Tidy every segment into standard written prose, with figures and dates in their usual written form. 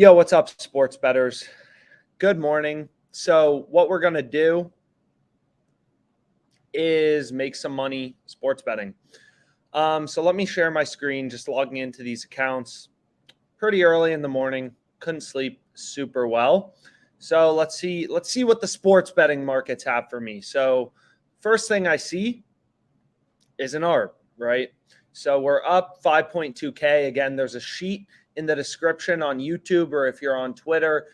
Yo, what's up, sports bettors? Good morning. So, what we're going to do is make some money sports betting. So, let me share my screen, just logging into these accounts pretty early in the morning. Couldn't sleep super well. So, let's see what the sports betting markets have for me. So, first thing I see is an ARB, right? So, we're up 5.2K. Again, there's a sheet in the description on YouTube, or if you're on Twitter,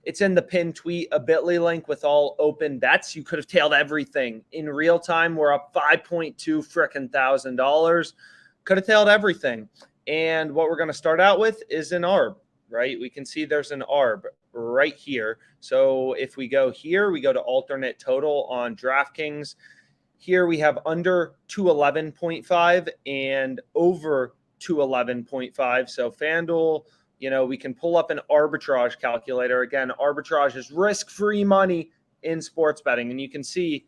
it's in the pinned tweet, a bit.ly link with all open bets. You could have tailed everything. In real time, we're up 5.2 frickin' thousand dollars. Could have tailed everything. And what we're going to start out with is an ARB, right? We can see there's an ARB right here. So if we go here, we go to alternate total on DraftKings. Here we have under 211.5 and over 211.5. So FanDuel, we can pull up an arbitrage calculator. Again, arbitrage is risk-free money in sports betting. And you can see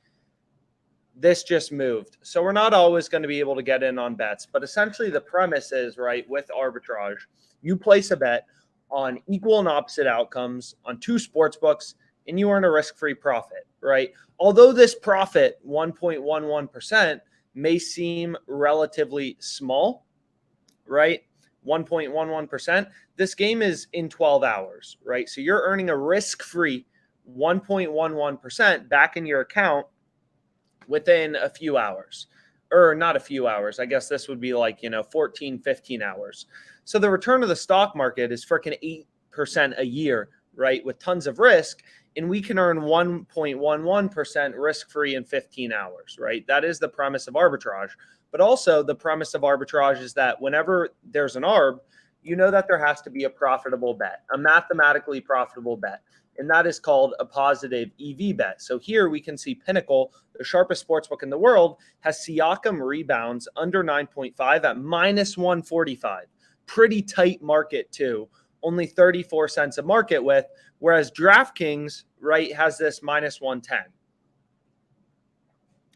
this just moved. So we're not always going to be able to get in on bets. But essentially the premise is, right, with arbitrage, you place a bet on equal and opposite outcomes on two sports books, and you earn a risk-free profit, right? Although this profit, 1.11%, may seem relatively small, right? 1.11%. This game is in 12 hours, right? So you're earning a risk-free 1.11% back in your account within a few hours. Or not a few hours. I guess this would be like, 14, 15 hours. So the return of the stock market is freaking 8% a year, right? With tons of risk. And we can earn 1.11% risk-free in 15 hours, right? That is the premise of arbitrage. But also the premise of arbitrage is that whenever there's an ARB, you know that there has to be a profitable bet, a mathematically profitable bet. And that is called a positive EV bet. So here we can see Pinnacle, the sharpest sportsbook in the world, has Siakam rebounds under 9.5 at minus 145. Pretty tight market too. Only 34 cents a market with, whereas DraftKings, right, has this minus 110.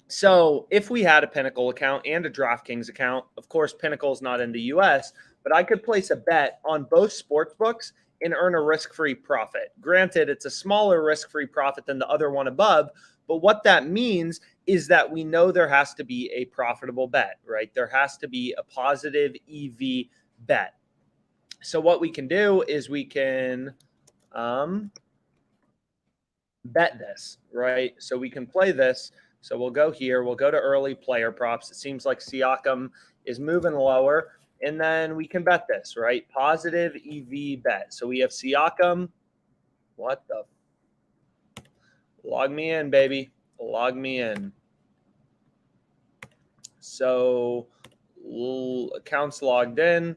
So if we had a Pinnacle account and a DraftKings account, of course, Pinnacle is not in the US, but I could place a bet on both sports books and earn a risk-free profit. Granted, it's a smaller risk-free profit than the other one above, but what that means is that we know there has to be a profitable bet, right? There has to be a positive EV bet. So what we can do is we can bet this, right? So we can play this. So we'll go here. We'll go to early player props. It seems like Siakam is moving lower. And then we can bet this, right? Positive EV bet. So we have Siakam. What the? Log me in, baby. Log me in. So accounts logged in.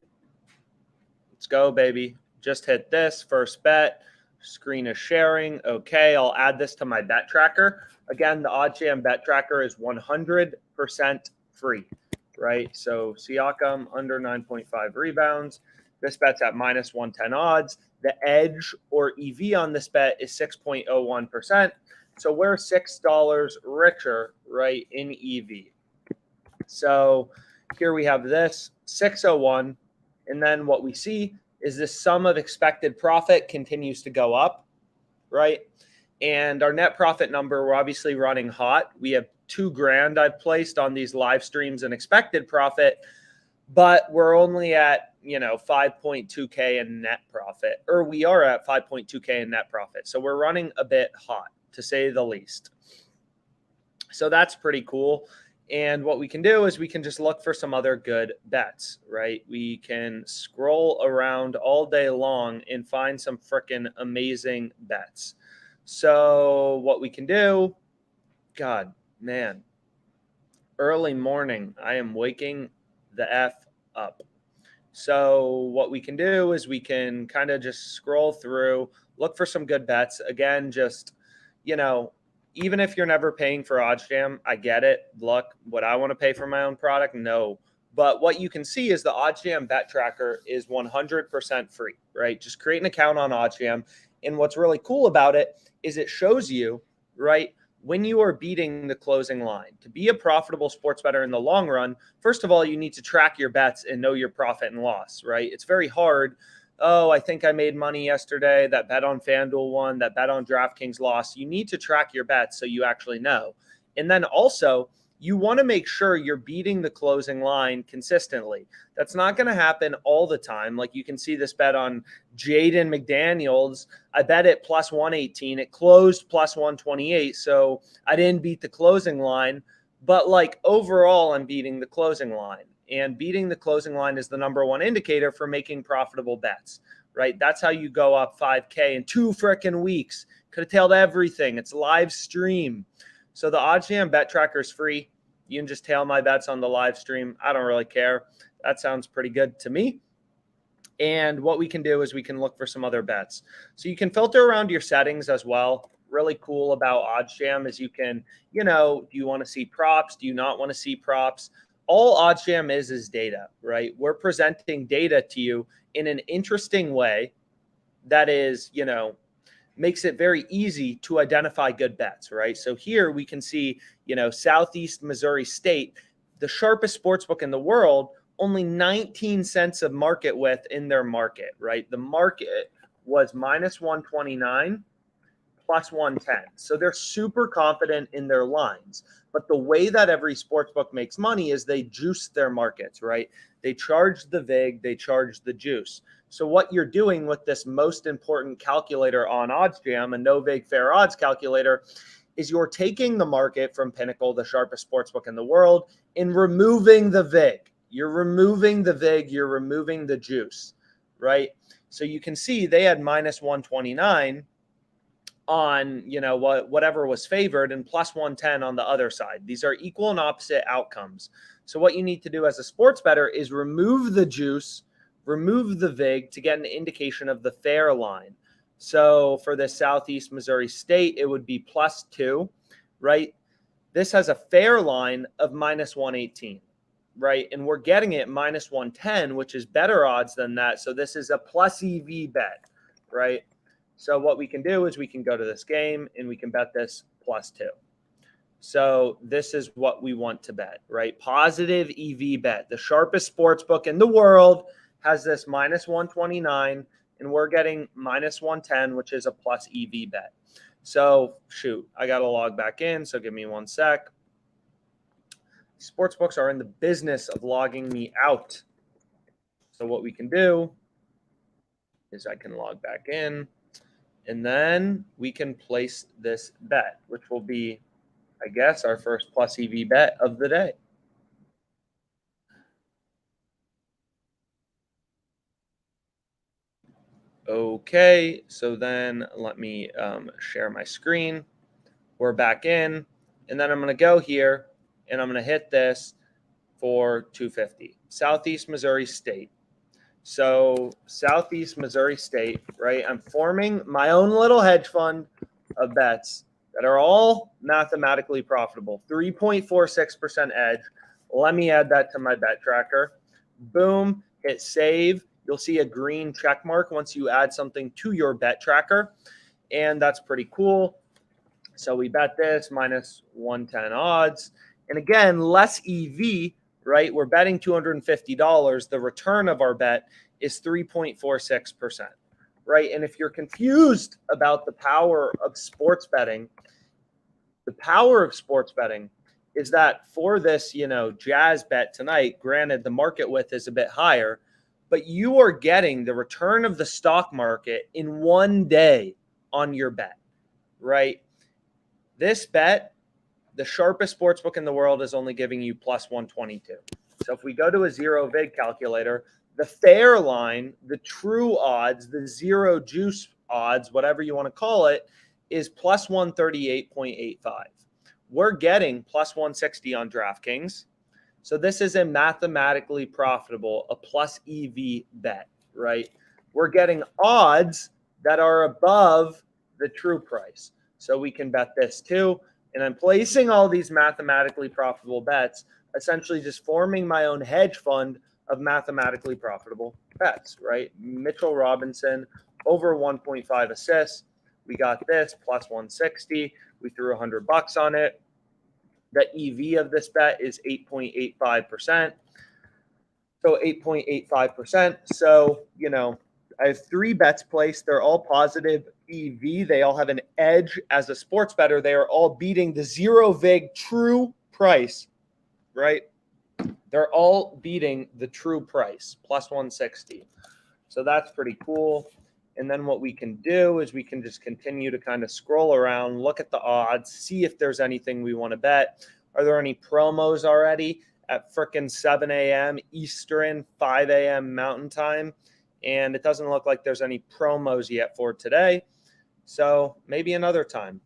Let's go, baby. Just hit this. First bet. Screen is sharing. Okay, I'll add this to my bet tracker. Again, the OddsJam bet tracker is 100% free, right? So Siakam under 9.5 rebounds. This bet's at minus 110 odds. The edge or EV on this bet is 6.01%. So we're $6 richer, right, in EV. So here we have this 601. And then what we see is this sum of expected profit continues to go up, right? And our net profit number, we're obviously running hot. We have $2,000 I've placed on these live streams and expected profit, but we're only at, 5.2K in net profit, or we are at 5.2K in net profit. So we're running a bit hot, to say the least. So that's pretty cool. And what we can do is we can just look for some other good bets, right? We can scroll around all day long and find some freaking amazing bets. So what we can do, God, man, early morning, I am waking the F up. So what we can do is we can kind of just scroll through, look for some good bets. Again, just, even if you're never paying for OddsJam, I get it. Look, would I want to pay for my own product? No. But what you can see is the OddsJam bet tracker is 100% free, right? Just create an account on OddsJam. And what's really cool about it is it shows you, right, when you are beating the closing line. To be a profitable sports bettor in the long run, first of all, you need to track your bets and know your profit and loss, right? It's very hard oh, I think I made money yesterday. That bet on FanDuel won. That bet on DraftKings lost. You need to track your bets so you actually know. And then also, you want to make sure you're beating the closing line consistently. That's not going to happen all the time. Like you can see this bet on Jaden McDaniels. I bet it plus 118. It closed plus 128. So I didn't beat the closing line. But like overall, I'm beating the closing line. And beating the closing line is the number one indicator for making profitable bets, right? That's how you go up 5K in 2 freaking weeks. Could have tailed everything. It's live stream. So the OddsJam bet tracker is free. You can just tail my bets on the live stream. I don't really care. That sounds pretty good to me. And what we can do is we can look for some other bets. So you can filter around your settings as well. Really cool about OddsJam is you can, do you want to see props? Do you not want to see props? All OddsJam is data, right? We're presenting data to you in an interesting way that is, makes it very easy to identify good bets, right? So here we can see, Southeast Missouri State, the sharpest sportsbook in the world, only 19 cents of market width in their market, right? The market was minus 129, plus 110. So they're super confident in their lines. But the way that every sportsbook makes money is they juice their markets, right? They charge the VIG, they charge the juice. So what you're doing with this most important calculator on OddsJam, a no VIG fair odds calculator, is you're taking the market from Pinnacle, the sharpest sportsbook in the world, and removing the VIG. You're removing the VIG, you're removing the juice, right? So you can see they had minus 129 on, whatever was favored and plus 110 on the other side. These are equal and opposite outcomes. So what you need to do as a sports bettor is remove the juice, remove the VIG to get an indication of the fair line. So for the Southeast Missouri State, it would be plus 2, right? This has a fair line of minus 118, right? And we're getting it minus 110, which is better odds than that. So this is a plus EV bet, right? So what we can do is we can go to this game and we can bet this plus 2. So this is what we want to bet, right? Positive EV bet. The sharpest sports book in the world has this minus 129, and we're getting minus 110, which is a plus EV bet. So shoot, I got to log back in. So give me 1 sec. Sportsbooks are in the business of logging me out. So what we can do is I can log back in, and then we can place this bet, which will be, I guess, our first plus EV bet of the day. Okay, so then let me share my screen. We're back in, and then I'm going to go here, and I'm going to hit this for 250. Southeast Missouri State. So Southeast Missouri State, right? I'm forming my own little hedge fund of bets that are all mathematically profitable. 3.46% edge. Let me add that to my bet tracker. Boom, hit save. You'll see a green check mark once you add something to your bet tracker. And that's pretty cool. So we bet this minus 110 odds. And again, less EV, right? We're betting $250. The return of our bet is 3.46%, right? And if you're confused about the power of sports betting, the power of sports betting is that for this, Jazz bet tonight, granted the market width is a bit higher, but you are getting the return of the stock market in 1 day on your bet, right? This bet, the sharpest sportsbook in the world, is only giving you plus 122. So if we go to a zero VIG calculator, the fair line, the true odds, the zero juice odds, whatever you want to call it, is plus 138.85. We're getting plus 160 on DraftKings. So this is a mathematically profitable, a plus EV bet, right? We're getting odds that are above the true price. So we can bet this too. And I'm placing all these mathematically profitable bets, essentially just forming my own hedge fund of mathematically profitable bets, right? Mitchell Robinson, over 1.5 assists. We got this, plus 160. We threw $100 on it. The EV of this bet is 8.85%. So 8.85%. So, I have 3 bets placed. They're all positive EV. They all have an edge as a sports bettor. They are all beating the zero vig true price, right? They're all beating the true price, plus 160. So that's pretty cool. And then what we can do is we can just continue to kind of scroll around, look at the odds, see if there's anything we want to bet. Are there any promos already at frickin' 7 a.m. Eastern, 5 a.m. Mountain Time? And it doesn't look like there's any promos yet for today. So maybe another time.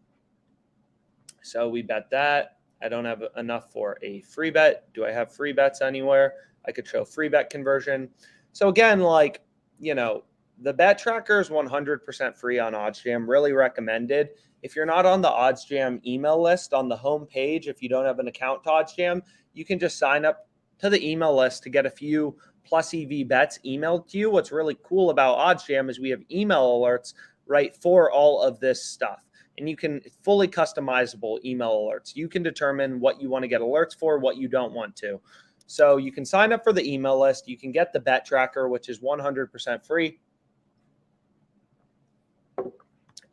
So we bet that. I don't have enough for a free bet. Do I have free bets anywhere? I could show free bet conversion. So again, like, you know, the bet tracker is 100% free on OddsJam, really recommended. If you're not on the OddsJam email list on the home page, if you don't have an account to OddsJam, you can just sign up to the email list to get a few plus EV bets emailed to you. What's really cool about OddsJam is we have email alerts, right, for all of this stuff. And you can fully customizable email alerts. You can determine what you want to get alerts for, what you don't want to. So you can sign up for the email list. You can get the bet tracker, which is 100% free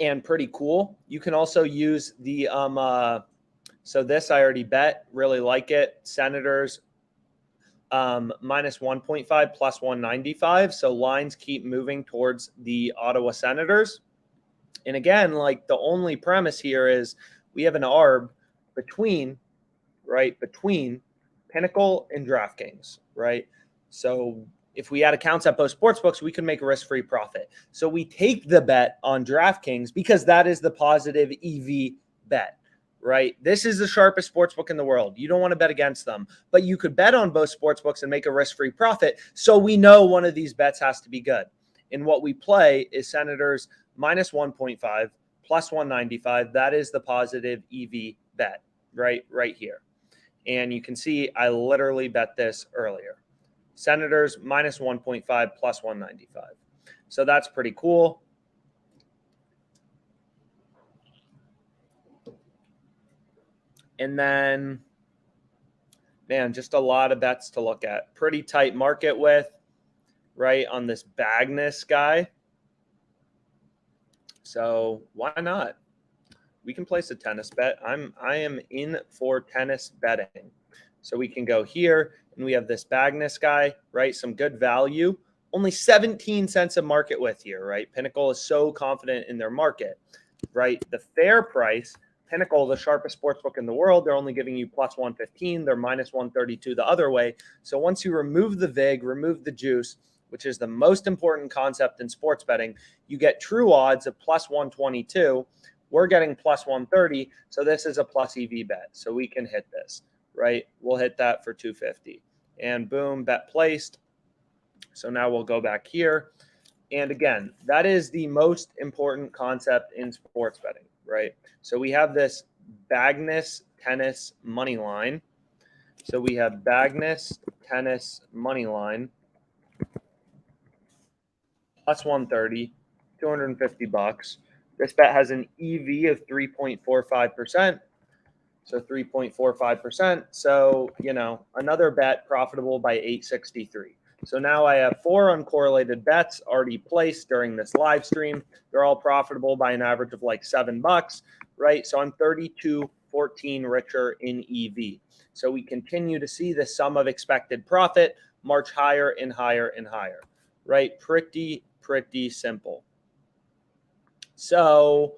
and pretty cool. You can also use the, so this I already bet, really like it. Senators minus 1.5 plus 195. So lines keep moving towards the Ottawa Senators. And again, like the only premise here is we have an ARB between Pinnacle and DraftKings, right? So if we had accounts at both sportsbooks, we could make a risk-free profit. So we take the bet on DraftKings because that is the positive EV bet, right? This is the sharpest sportsbook in the world. You don't want to bet against them, but you could bet on both sportsbooks and make a risk-free profit. So we know one of these bets has to be good. And what we play is Senators minus 1.5 plus 195. That is the positive EV bet right here. And you can see I literally bet this earlier. Senators minus 1.5 plus 195. So that's pretty cool. And then, man, just a lot of bets to look at. Pretty tight market width, right, on this Bagnus guy. So why not? We can place a tennis bet. I am in for tennis betting. So we can go here and we have this Bagnus guy, right? Some good value. Only 17 cents of market width here, right? Pinnacle is so confident in their market, right? The fair price, Pinnacle, the sharpest sportsbook in the world, they're only giving you plus 115. They're minus 132 the other way. So once you remove the VIG, remove the juice, which is the most important concept in sports betting, you get true odds of plus 122. We're getting plus 130. So this is a plus EV bet. So we can hit this, right? We'll hit that for 250. And boom, bet placed. So now we'll go back here. And again, that is the most important concept in sports betting, right? So we have this Bagnus tennis money line. So we have Bagnus tennis money line plus 130, 250 bucks. This bet has an EV of 3.45%. So 3.45%. So, you know, another bet profitable by 863. So now I have 4 uncorrelated bets already placed during this live stream. They're all profitable by an average of like $7, right? So I'm 32.14 richer in EV. So we continue to see the sum of expected profit march higher and higher and higher, right? Pretty simple. So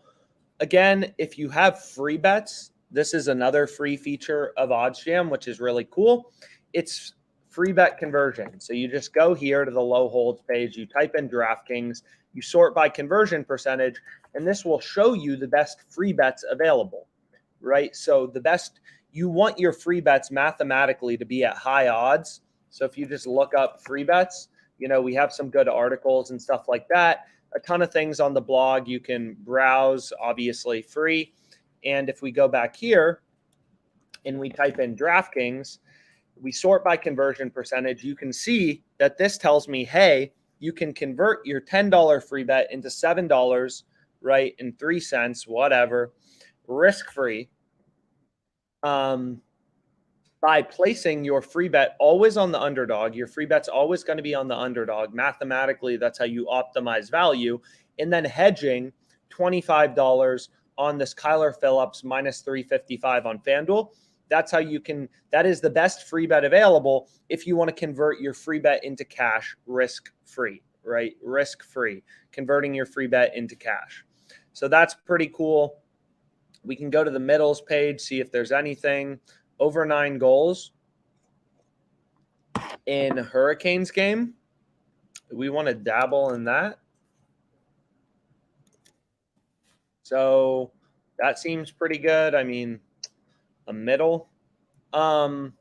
again, if you have free bets, this is another free feature of OddsJam, which is really cool. It's free bet conversion. So you just go here to the low holds page, you type in DraftKings, you sort by conversion percentage, and this will show you the best free bets available, right? So the best, you want your free bets mathematically to be at high odds. So if you just look up free bets, you know, we have some good articles and stuff like that. A ton of things on the blog. You can browse, obviously free. And if we go back here and we type in DraftKings, we sort by conversion percentage, you can see that this tells me, hey, you can convert your $10 free bet into $7, right, and 3 cents, whatever, risk-free. by placing your free bet always on the underdog. Your free bet's always going to be on the underdog. Mathematically, that's how you optimize value. And then hedging $25 on this Kyler Phillips minus 355 on FanDuel. That's how you can, that is the best free bet available if you want to convert your free bet into cash risk-free, right? Risk-free, converting your free bet into cash. So that's pretty cool. We can go to the middles page, see if there's anything. Over 9 goals in Hurricanes game. We want to dabble in that. So that seems pretty good. I mean, a middle. But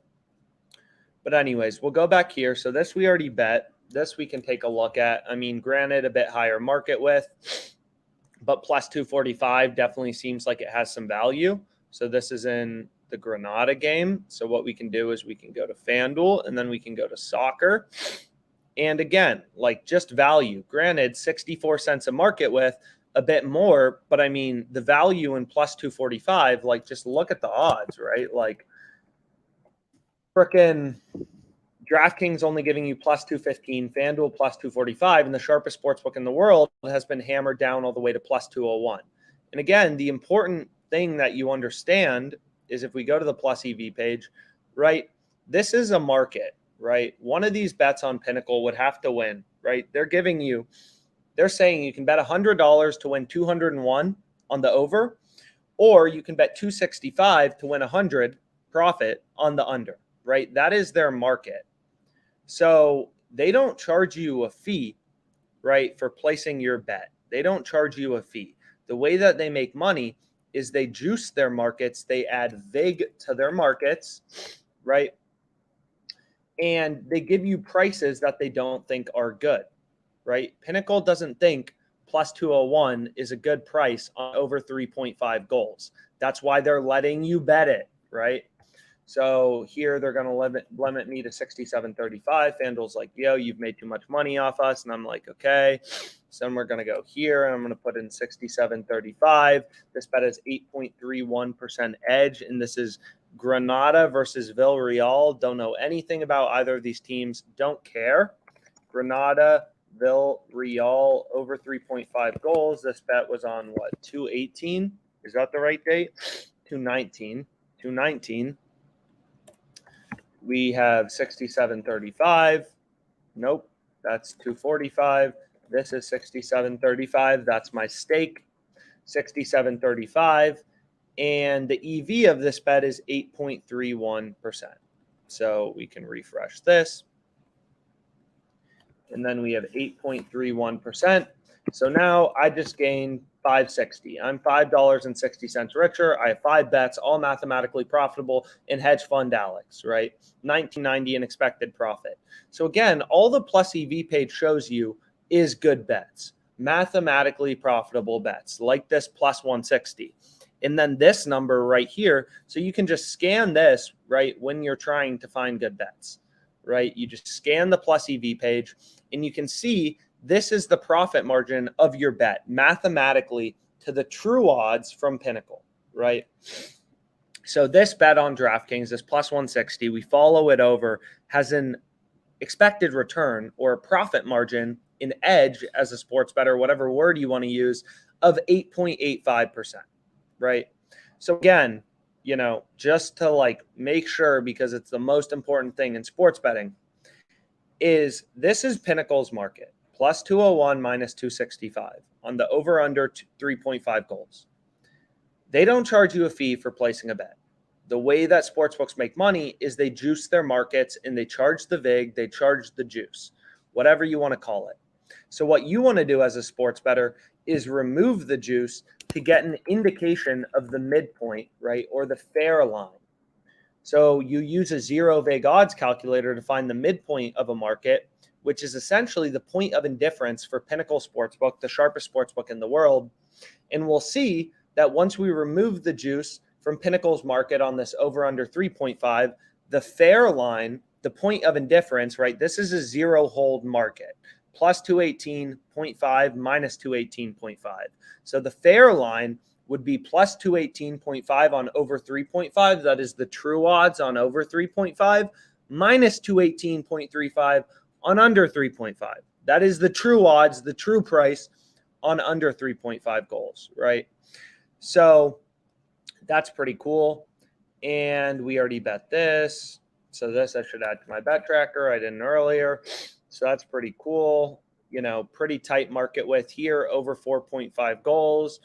anyways, we'll go back here. So this we already bet. This we can take a look at. I mean, granted, a bit higher market width, but plus 245 definitely seems like it has some value. So this is in the Granada game. So what we can do is we can go to FanDuel and then we can go to soccer. And again, like just value. Granted, 64 cents a market width, a bit more, but I mean, the value in plus 245, like just look at the odds, right? Like frickin' DraftKings only giving you plus 215, FanDuel plus 245, and the sharpest sportsbook in the world has been hammered down all the way to plus 201. And again, the important thing that you understand is if we go to the plus EV page, right, this is a market, right? One of these bets on Pinnacle would have to win, right? They're saying you can bet $100 to win 201 on the over, or you can bet 265 to win 100 profit on the under, right? That is their market. So they don't charge you a fee, right, for placing your bet. They don't charge you a fee. The way that they make money is they juice their markets. They add VIG to their markets, right? And they give you prices that they don't think are good, right? Pinnacle doesn't think plus 201 is a good price on over 3.5 goals. That's why they're letting you bet it, right? So here they're going to limit me to 67.35. FanDuel's like, yo, you've made too much money off us. And I'm like, okay. So then we're going to go here and I'm going to put in 67.35. This bet is 8.31% edge. And this is Granada versus Villarreal. Don't know anything about either of these teams. Don't care. Granada, Villarreal, over 3.5 goals. This bet was on what, 218? Is that the right date? 219. 219. We have 67.35. Nope, that's 245. This is 67.35. That's my stake, 67.35. And the EV of this bet is 8.31%. So we can refresh this. And then we have 8.31%. So now I just gained $5.60. I'm $5.60 richer. I have 5 bets, all mathematically profitable in hedge fund Alex, right? $19.90 in expected profit. So again, all the plus EV page shows you is good bets, mathematically profitable bets like this plus 160. And then this number right here. So you can just scan this, right, when you're trying to find good bets, right? You just scan the plus EV page and you can see this is the profit margin of your bet mathematically to the true odds from Pinnacle, right? So this bet on DraftKings, this plus 160, we follow it over, has an expected return or a profit margin in edge as a sports bettor, whatever word you want to use, of 8.85%, right? So again, you know, just to like make sure, because it's the most important thing in sports betting, is this is Pinnacle's market. Plus 201 minus 265 on the over under 3.5 goals. They don't charge you a fee for placing a bet. The way that sportsbooks make money is they juice their markets and they charge the VIG, they charge the juice, whatever you want to call it. So what you want to do as a sports bettor is remove the juice to get an indication of the midpoint, right, or the fair line. So you use a zero VIG odds calculator to find the midpoint of a market, which is essentially the point of indifference for Pinnacle Sportsbook, the sharpest sportsbook in the world. And we'll see that once we remove the juice from Pinnacle's market on this over under 3.5, the fair line, the point of indifference, right? This is a zero hold market, plus 218.5 minus 218.5. So the fair line would be plus 218.5 on over 3.5. That is the true odds on over 3.5, minus 218.35 on under 3.5. That is the true odds, the true price on under 3.5 goals, right? So that's pretty cool. And we already bet this. So this I should add to my bet tracker. I didn't earlier. So that's pretty cool. You know, pretty tight market width here, over 4.5 goals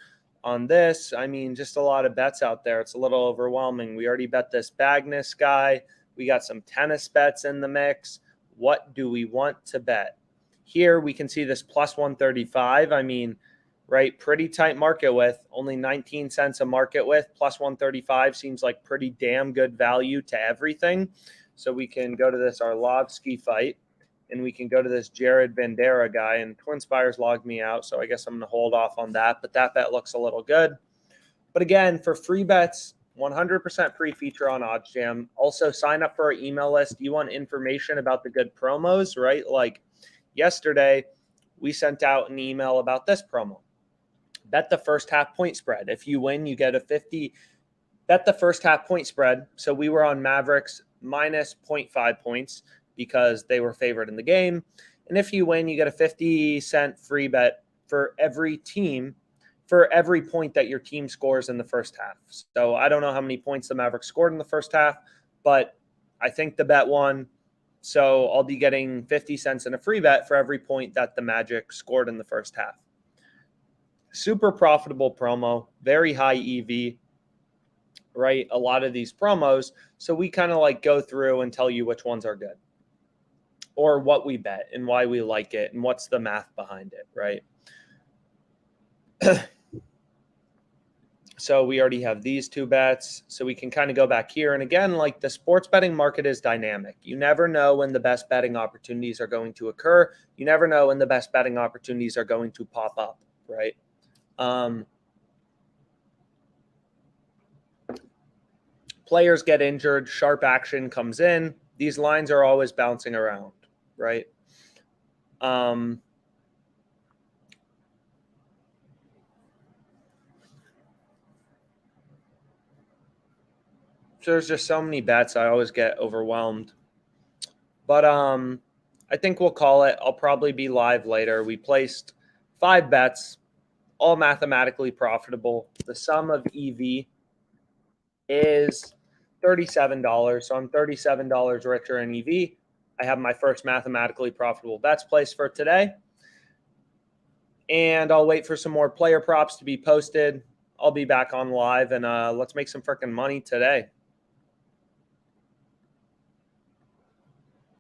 on this. I mean, just a lot of bets out there. It's a little overwhelming. We already bet this Bagnus guy. We got some tennis bets in the mix. What do we want to bet? Here we can see this plus 135. I mean, right, pretty tight market width, only 19 cents a market width, plus 135 seems like pretty damn good value to everything. So we can go to this Arlovsky fight, and we can go to this Jared Bandera guy, and TwinSpires logged me out, so I guess I'm going to hold off on that, but that bet looks a little good. But again, for free bets, 100% free feature on OddsJam. Also, sign up for our email list. You want information about the good promos, right? Like yesterday, we sent out an email about this promo. Bet the first half point spread. If you win, you get a 50. Bet the first half point spread. So we were on Mavericks minus 0.5 points because they were favored in the game. And if you win, you get a 50-cent free bet for every team, for every point that your team scores in the first half. So I don't know how many points the Mavericks scored in the first half, but I think the bet won. So I'll be getting 50 cents in a free bet for every point that the Magic scored in the first half. Super profitable promo, very high EV, right? A lot of these promos. So we kind of like go through and tell you which ones are good, or what we bet and why we like it and what's the math behind it, right? So we already have these two bets. So we can kind of go back here. And again, like the sports betting market is dynamic. You never know when the best betting opportunities are going to occur. You never know when the best betting opportunities are going to pop up, right? Players get injured, sharp action comes in. These lines are always bouncing around, right? So there's just so many bets. I always get overwhelmed. But I think we'll call it. I'll probably be live later. We placed 5 bets, all mathematically profitable. The sum of EV is $37. So I'm $37 richer in EV. I have my first mathematically profitable bets placed for today. And I'll wait for some more player props to be posted. I'll be back on live, and let's make some freaking money today.